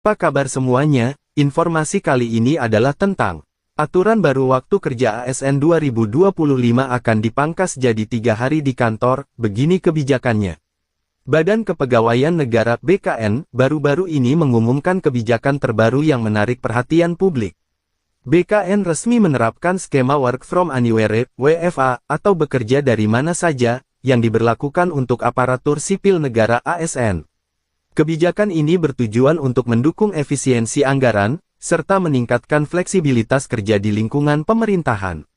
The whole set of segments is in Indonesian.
Apa kabar semuanya? Informasi kali ini adalah tentang aturan baru waktu kerja ASN 2025 akan dipangkas jadi 3 hari di kantor, begini kebijakannya. Badan Kepegawaian Negara (BKN) baru-baru ini mengumumkan kebijakan terbaru yang menarik perhatian publik. BKN resmi menerapkan skema Work from Anywhere (WFA) atau bekerja dari mana saja, yang diberlakukan untuk aparatur sipil negara ASN. Kebijakan ini bertujuan untuk mendukung efisiensi anggaran, serta meningkatkan fleksibilitas kerja di lingkungan pemerintahan.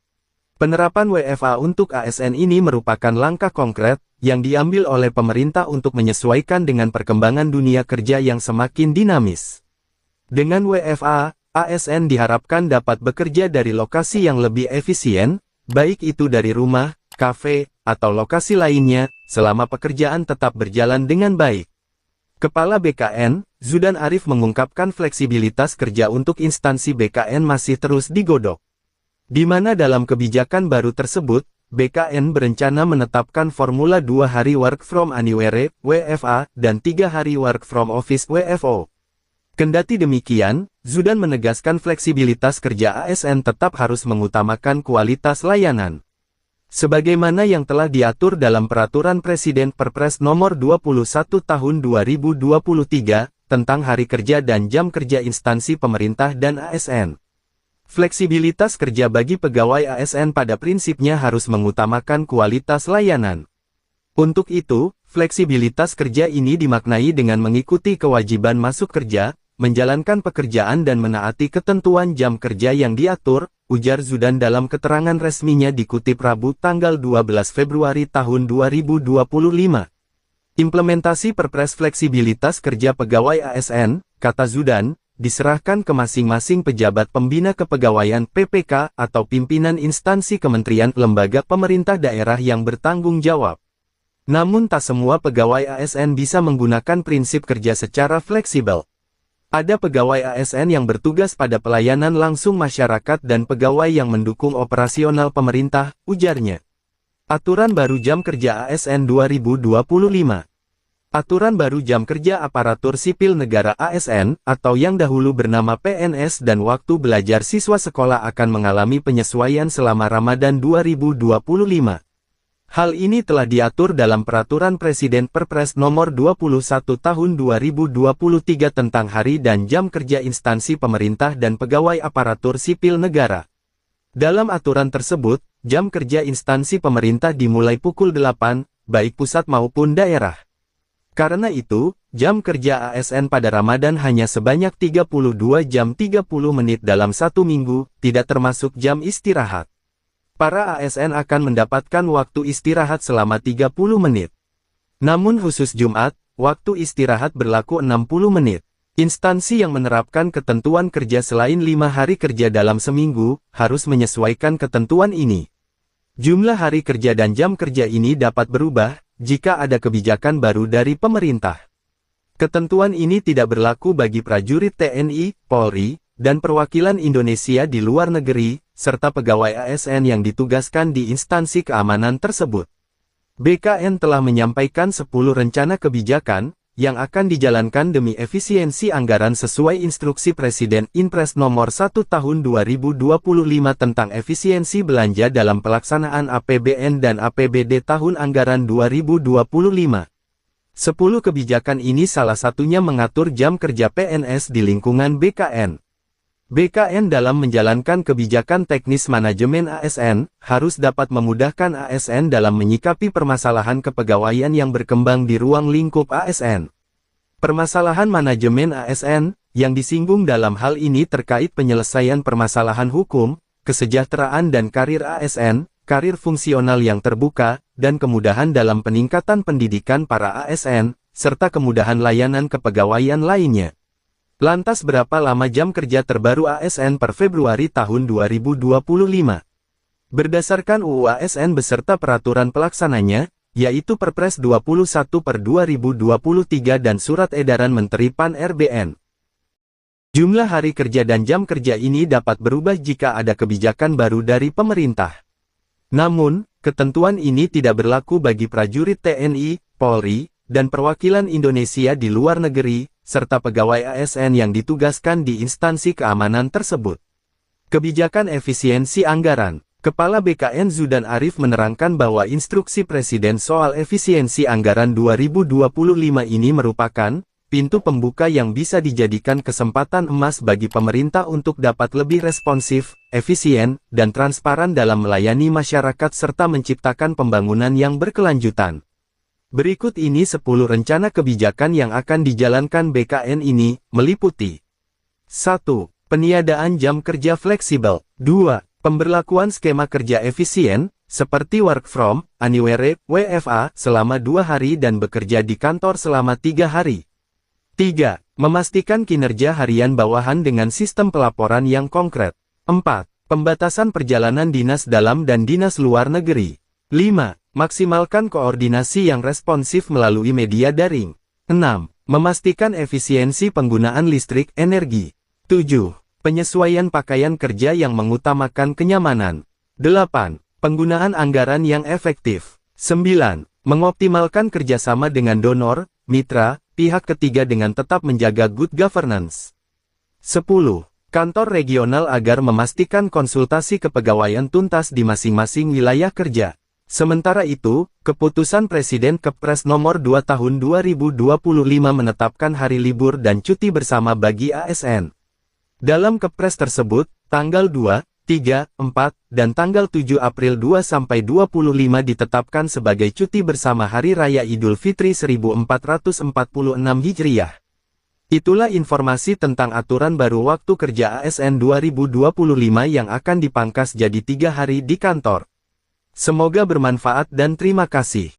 Penerapan WFA untuk ASN ini merupakan langkah konkret, yang diambil oleh pemerintah untuk menyesuaikan dengan perkembangan dunia kerja yang semakin dinamis. Dengan WFA, ASN diharapkan dapat bekerja dari lokasi yang lebih efisien, baik itu dari rumah, kafe, atau lokasi lainnya, selama pekerjaan tetap berjalan dengan baik. Kepala BKN, Zudan Arif mengungkapkan fleksibilitas kerja untuk instansi BKN masih terus digodok. Di mana dalam kebijakan baru tersebut, BKN berencana menetapkan formula 2 hari Work from Anywhere (WFA) dan 3 hari Work from Office (WFO). Kendati demikian, Zudan menegaskan fleksibilitas kerja ASN tetap harus mengutamakan kualitas layanan. Sebagaimana yang telah diatur dalam Peraturan Presiden Perpres Nomor 21 Tahun 2023, tentang Hari Kerja dan Jam Kerja Instansi Pemerintah dan ASN. Fleksibilitas kerja bagi pegawai ASN pada prinsipnya harus mengutamakan kualitas layanan. Untuk itu, fleksibilitas kerja ini dimaknai dengan mengikuti kewajiban masuk kerja, menjalankan pekerjaan dan menaati ketentuan jam kerja yang diatur, ujar Zudan dalam keterangan resminya dikutip Rabu tanggal 12 Februari tahun 2025. Implementasi Perpres Fleksibilitas Kerja Pegawai ASN, kata Zudan, diserahkan ke masing-masing pejabat pembina kepegawaian (PPK) atau pimpinan instansi kementerian lembaga pemerintah daerah yang bertanggung jawab. Namun tak semua pegawai ASN bisa menggunakan prinsip kerja secara fleksibel. Ada pegawai ASN yang bertugas pada pelayanan langsung masyarakat dan pegawai yang mendukung operasional pemerintah, ujarnya. Aturan baru Jam Kerja ASN 2025. Aturan baru Jam Kerja Aparatur Sipil Negara ASN, atau yang dahulu bernama PNS dan waktu belajar siswa sekolah akan mengalami penyesuaian selama Ramadan 2025. Hal ini telah diatur dalam Peraturan Presiden Perpres Nomor 21 Tahun 2023 tentang Hari dan Jam Kerja Instansi Pemerintah dan Pegawai Aparatur Sipil Negara. Dalam aturan tersebut, jam kerja instansi pemerintah dimulai pukul 8, baik pusat maupun daerah. Karena itu, jam kerja ASN pada Ramadan hanya sebanyak 32 jam 30 menit dalam satu minggu, tidak termasuk jam istirahat. Para ASN akan mendapatkan waktu istirahat selama 30 menit. Namun khusus Jumat, waktu istirahat berlaku 60 menit. Instansi yang menerapkan ketentuan kerja selain 5 hari kerja dalam seminggu, harus menyesuaikan ketentuan ini. Jumlah hari kerja dan jam kerja ini dapat berubah, jika ada kebijakan baru dari pemerintah. Ketentuan ini tidak berlaku bagi prajurit TNI, Polri, dan perwakilan Indonesia di luar negeri, serta pegawai ASN yang ditugaskan di instansi keamanan tersebut. BKN telah menyampaikan 10 rencana kebijakan, yang akan dijalankan demi efisiensi anggaran sesuai instruksi Presiden Inpres Nomor 1 Tahun 2025 tentang efisiensi belanja dalam pelaksanaan APBN dan APBD tahun anggaran 2025. 10 kebijakan ini salah satunya mengatur jam kerja PNS di lingkungan BKN. BKN dalam menjalankan kebijakan teknis manajemen ASN, harus dapat memudahkan ASN dalam menyikapi permasalahan kepegawaian yang berkembang di ruang lingkup ASN. Permasalahan manajemen ASN, yang disinggung dalam hal ini terkait penyelesaian permasalahan hukum, kesejahteraan dan karir ASN, karir fungsional yang terbuka, dan kemudahan dalam peningkatan pendidikan para ASN, serta kemudahan layanan kepegawaian lainnya. Lantas berapa lama jam kerja terbaru ASN per Februari tahun 2025? Berdasarkan UU ASN beserta peraturan pelaksananya, yaitu Perpres 21 per 2023 dan Surat Edaran Menteri Pan-RBN. Jumlah hari kerja dan jam kerja ini dapat berubah jika ada kebijakan baru dari pemerintah. Namun, ketentuan ini tidak berlaku bagi prajurit TNI, Polri, dan perwakilan Indonesia di luar negeri, serta pegawai ASN yang ditugaskan di instansi keamanan tersebut. Kebijakan efisiensi anggaran. Kepala BKN Zudan Arif menerangkan bahwa instruksi Presiden soal efisiensi anggaran 2025 ini merupakan pintu pembuka yang bisa dijadikan kesempatan emas bagi pemerintah untuk dapat lebih responsif, efisien, dan transparan dalam melayani masyarakat serta menciptakan pembangunan yang berkelanjutan. Berikut ini 10 rencana kebijakan yang akan dijalankan BKN ini, meliputi 1. Peniadaan jam kerja fleksibel. 2. Pemberlakuan skema kerja efisien, seperti work from anywhere (WFA) selama 2 hari dan bekerja di kantor selama 3 hari. 3. Memastikan kinerja harian bawahan dengan sistem pelaporan yang konkret. 4. Pembatasan perjalanan dinas dalam dan dinas luar negeri. 5. Maksimalkan koordinasi yang responsif melalui media daring. 6. Memastikan efisiensi penggunaan listrik energi. 7. Penyesuaian pakaian kerja yang mengutamakan kenyamanan. 8. Penggunaan anggaran yang efektif. 9. Mengoptimalkan kerjasama dengan donor, mitra, pihak ketiga dengan tetap menjaga good governance. 10. Kantor regional agar memastikan konsultasi kepegawaian tuntas di masing-masing wilayah kerja. Sementara itu, keputusan Presiden Kepres Nomor 2 Tahun 2025 menetapkan hari libur dan cuti bersama bagi ASN. Dalam Kepres tersebut, tanggal 2, 3, 4, dan tanggal 7 April 2-25 ditetapkan sebagai cuti bersama Hari Raya Idul Fitri 1446 Hijriah. Itulah informasi tentang aturan baru waktu kerja ASN 2025 yang akan dipangkas jadi 3 hari di kantor. Semoga bermanfaat dan terima kasih.